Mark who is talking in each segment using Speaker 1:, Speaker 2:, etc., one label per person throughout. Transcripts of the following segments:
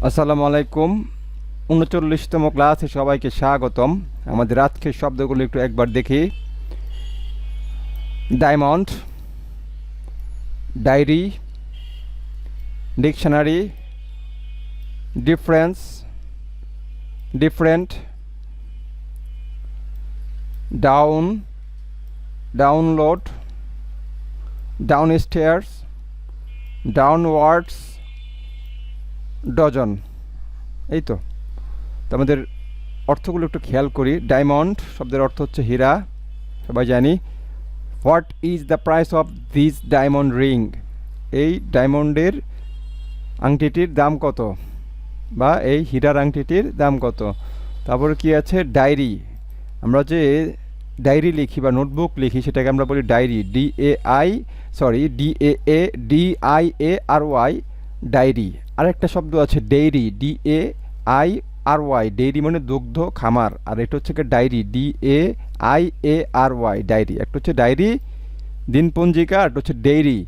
Speaker 1: আসসালামু আলাইকুম। ৩৯তম ক্লাসে সবাইকে স্বাগতম। আমাদের আজকের শব্দগুলো একটু একবার দেখি। Diamond, diary, dictionary, difference, different, down, download, downstairs, downwards, dozen. এই তো আমাদের অর্থগুলো একটু খেয়াল করি। ডায়মন্ড শব্দের অর্থ হচ্ছে হীরা, সবাই জানি। What is the price of this diamond ring? এই ডায়মন্ডের আংটিটির দাম কত, বা এই হীরার আংটিটির দাম কত? তারপরে কি আছে? ডায়েরি। আমরা যে ডায়েরি লিখি বা নোটবুক লিখি সেটাকে আমরা বলি ডায়েরি। DAIARY, diary. আরেকটা শব্দ আছে ডেইরি, DAIRY, ডেইরি মানে দুগ্ধ খামার, আর এটা হচ্ছে ডায়েরি, DAIARY, ডায়েরি। একটা হচ্ছে ডায়েরি দিনপঞ্জিকা, আর একটা হচ্ছে ডেইরি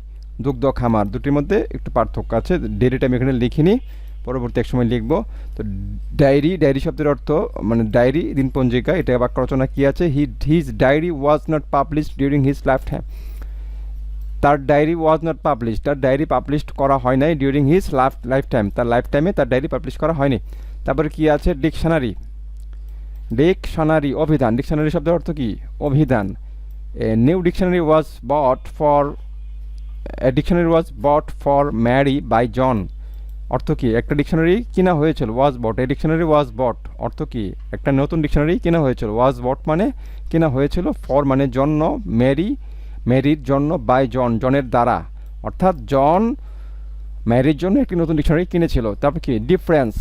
Speaker 1: দুগ্ধ খামার। দুটির মধ্যে একটু পার্থক্য আছে। ডেইরিটা আমি এখানে লিখিনি, পরবর্তী এক সময় লিখব। তো ডায়েরি শব্দের অর্থ মানে ডায়েরি দিনপঞ্জিকা। এটা বাক্য রচনা কি আছে? His diary was not published during his lifetime. তার ডায়েরি ওয়াজ নট পাবলিশ, তার ডায়েরি পাবলিশ করা হয় নাই ডিউরিং হিজ লাইফ টাইম, তার লাইফ টাইমে তার ডায়েরি পাবলিশ করা হয়নি। তারপরে কি আছে? ডিকশনারি, অভিধান। ডিকশনারি শব্দের অর্থ কি? অভিধান। New dictionary was bought for Mary by John. অর্থ কি? একটা ডিকশনারি কিনা হয়েছিল, ওয়াজ বট। এই ডিকশনারি ওয়াজ বট অর্থ কি? একটা নতুন ডিকশনারি কিনা হয়েছিল। ওয়াজ বট মানে কিনা হয়েছিল, ফর মানে জন্য, ম্যারির জন্য, বাই জন জনের দ্বারা, অর্থাৎ জন ম্যারির জন্য একটি নতুন ডিকশনারি কিনেছিল। তারপর কি? ডিফারেন্স,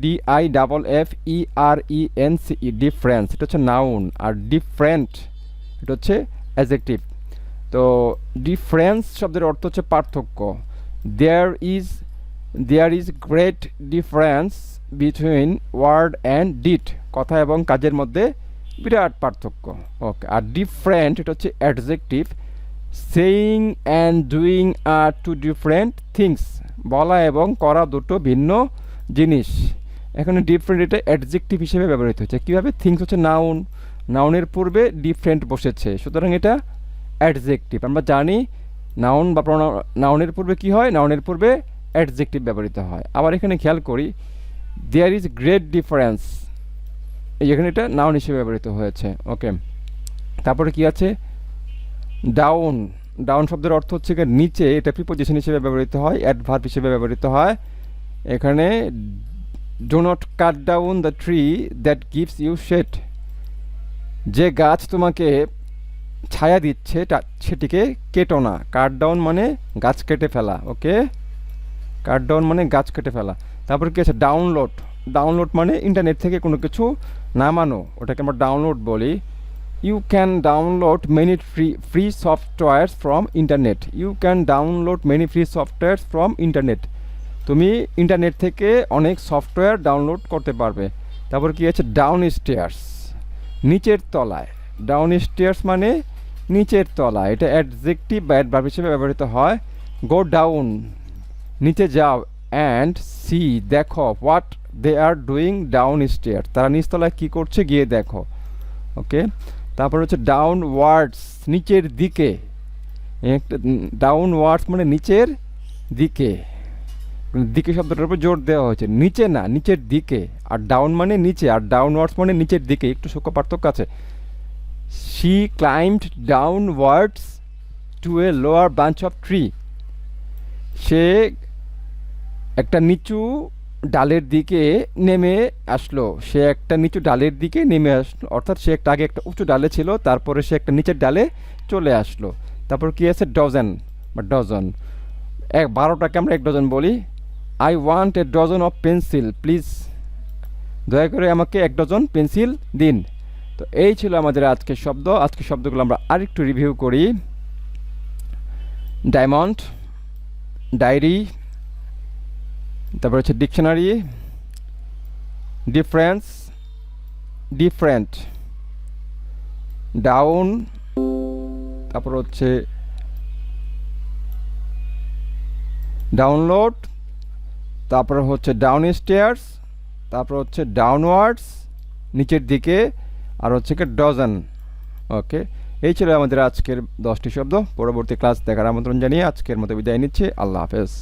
Speaker 1: DIFFERENCE, ডিফারেন্স এটা হচ্ছে নাউন, আর ডিফারেন্ট এটা হচ্ছে অ্যাডজেক্টিভ। তো ডিফারেন্স শব্দের অর্থ হচ্ছে পার্থক্য। There is great difference between word and deed, কথা এবং কাজের মধ্যে বিরাট পার্থক্য। ওকে। আর ডিফারেন্ট এটা হচ্ছে adjective. Saying and doing are two different things, বলা এবং করা দুটো ভিন্ন জিনিস। এখানে ডিফারেন্ট এটা অ্যাডজেক্টিভ হিসেবে ব্যবহৃত হচ্ছে। কীভাবে? থিংস হচ্ছে নাউন, নাউনের পূর্বে ডিফারেন্ট বসেছে, সুতরাং এটা অ্যাডজেক্টিভ। আমরা জানি নাউন বা নাউনের পূর্বে কি হয়? নাউনের পূর্বে অ্যাডজেক্টিভ ব্যবহৃত হয়। আবার এখানে খেয়াল করি, দেয়ার ইজ গ্রেট ডিফারেন্স, এখানে এটা নাউন হিসেবে ব্যবহৃত হয়েছে। ওকে। তারপরে কি আছে? ডাউন, ডাউন শব্দের অর্থ হচ্ছে নিচে, এটা প্রিপোজিশন হিসেবে ব্যবহৃত হয়, অ্যাডভার্ব হিসেবে ব্যবহৃত হয়। এখানে do not cut down the tree that gives you shade, যে গাছ তোমাকে ছায়া দিচ্ছে সেটিকে কেটো না। কাট ডাউন মানে গাছ কেটে ফেলা। ওকে, কাট ডাউন মানে গাছ কেটে ফেলা। তারপর কি আছে? ডাউনলোড, ডাউনলোড মানে ইন্টারনেট থেকে কোনো কিছু নামানো, ওটাকে আমরা ডাউনলোড বলি। You can download many free softwares from internet, you can download many free softwares from internet, তুমি ইন্টারনেট থেকে অনেক সফটওয়্যার ডাউনলোড করতে পারবে। তারপর কি আছে? ডাউন স্টেয়ার্স, নিচের তলায়। ডাউন স্টেয়ার্স মানে নিচের তলা, এটা অ্যাডজেক্টিভ বা অ্যাডভার্ব হিসেবে ব্যবহৃত হয়। গো ডাউন, নিচে যাও। অ্যান্ড সি, দেখো। What they are doing down stair, তারা নিচতলায় কী করছে গিয়ে দেখো। ওকে। তারপর হচ্ছে ডাউনওয়ার্ডস, নিচের দিকে। একটা ডাউনওয়ার্ডস মানে নিচের দিকে, দিকে শব্দটার উপর জোর দেওয়া হয়েছে, নিচে না, নিচের দিকে। আর ডাউন মানে নিচে, আর ডাউনওয়ার্ডস মানে নিচের দিকে, একটু সূক্ষ্ম পার্থক্য আছে। She climbed downwards to a lower branch of tree, সে একটা নিচু ডালের দিকে নেমে আসলো, সে একটা নিচু ডালের দিকে নেমে আসলো, অর্থাৎ সে একটা আগে একটা উঁচু ডালে ছিল, তারপরে সে একটা নিচের ডালে চলে আসলো। তারপর কি আছে? ডজন বা ডজন, 12টাকে আমরা 1 ডজন বলি। I want a dozen of pencil please, দয়া করে আমাকে 1 ডজন পেন্সিল দিন। তো এই ছিল আমাদের আজকের শব্দ। আজকের শব্দগুলো আমরা আরেকটু রিভিউ করি। ডায়মন্ড, ডায়েরি, তারপর হচ্ছে ডিকশনারি, ডিফারেন্স, ডিফারেন্ট, ডাউন, তারপর হচ্ছে ডাউনলোড, তারপর হচ্ছে ডাউন স্টেয়ার্স, তারপর হচ্ছে ডাউনওয়ার্ডস নিচের দিকে, আর হচ্ছে কি ডজন। ওকে, এই ছিল আমাদের আজকের 10টি শব্দ। পরবর্তী ক্লাস দেখার আমন্ত্রণ জানিয়ে আজকের মতো বিদায় নিচ্ছি। আল্লাহ হাফেজ।